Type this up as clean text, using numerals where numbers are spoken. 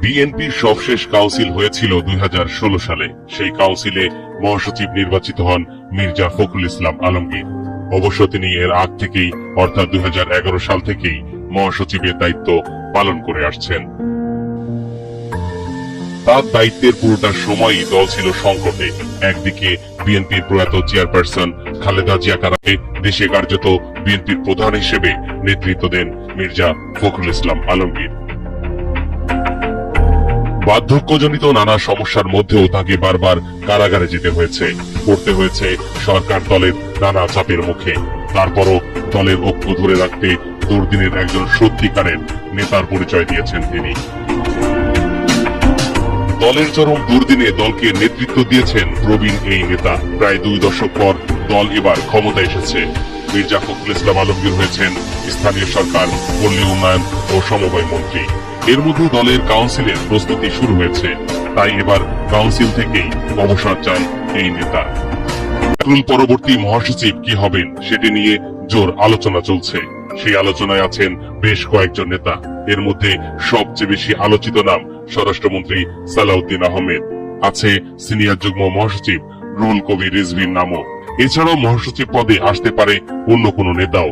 বিএনপির সবশেষ কাউন্সিল হয়েছিল 2016 সালে। সেই কাউন্সিলে মহাসচিব নির্বাচিত হন মির্জা ফখরুল ইসলাম আলমগীর। অবশ্য তিনি এর আগ থেকেই অর্থাৎ 2011 সাল থেকেই মহাসচিবের দায়িত্ব পালন করে আসছেন। তার দায়িত্বের পুরোটা সময়ই দল ছিল সংকটে। একদিকে বিএনপির প্রয়াত চেয়ারপারসন খালেদা জিয়াকে দেশে কার্যত বিএনপির প্রধান হিসেবে নেতৃত্ব দেন মির্জা ফখরুল ইসলাম আলমগীর। বার্ধক্যজনিত নানা সমস্যার মধ্যেও তাকে বারবার কারাগারে যেতে হয়েছে, পড়তে হয়েছে সরকার দলের নানা চাপের মুখে। তারপরও দলের ঐক্য ধরে রাখতে দুর্দিনের একজন সত্যিকারের নেতার পরিচয় দিয়েছেন তিনি। দলের চরম দুর্দিনে দলকে নেতৃত্ব দিয়েছেন প্রবীণ এই নেতা। প্রায় 2 দশক পর দল এবার ক্ষমতা এসেছে। মির্জা ফখরুল ইসলাম আলমগীর হয়েছেন স্থানীয় সরকার, পল্লী উন্নয়ন ও সমবায় মন্ত্রী। এর মধ্যে দলের কাউন্সিলের প্রস্তুতি শুরু হয়েছে। তাই এবার কাউন্সিল থেকেই অবসর চান এই নেতা। পরবর্তী মহাসচিব কি হবেন সেটি নিয়ে জোর আলোচনা চলছে। সেই আলোচনায় আছেন বেশ কয়েকজন নেতা। এর মধ্যে সবচেয়ে বেশি আলোচিত নাম স্বরাষ্ট্রমন্ত্রী সালাউদ্দিন আহমেদ। আছে সিনিয়র যুগ্ম মহাসচিব রুহুল কবির রিজভীর নামও। এছাড়াও মহাসচিব পদে আসতে পারে অন্য কোনো নেতাও।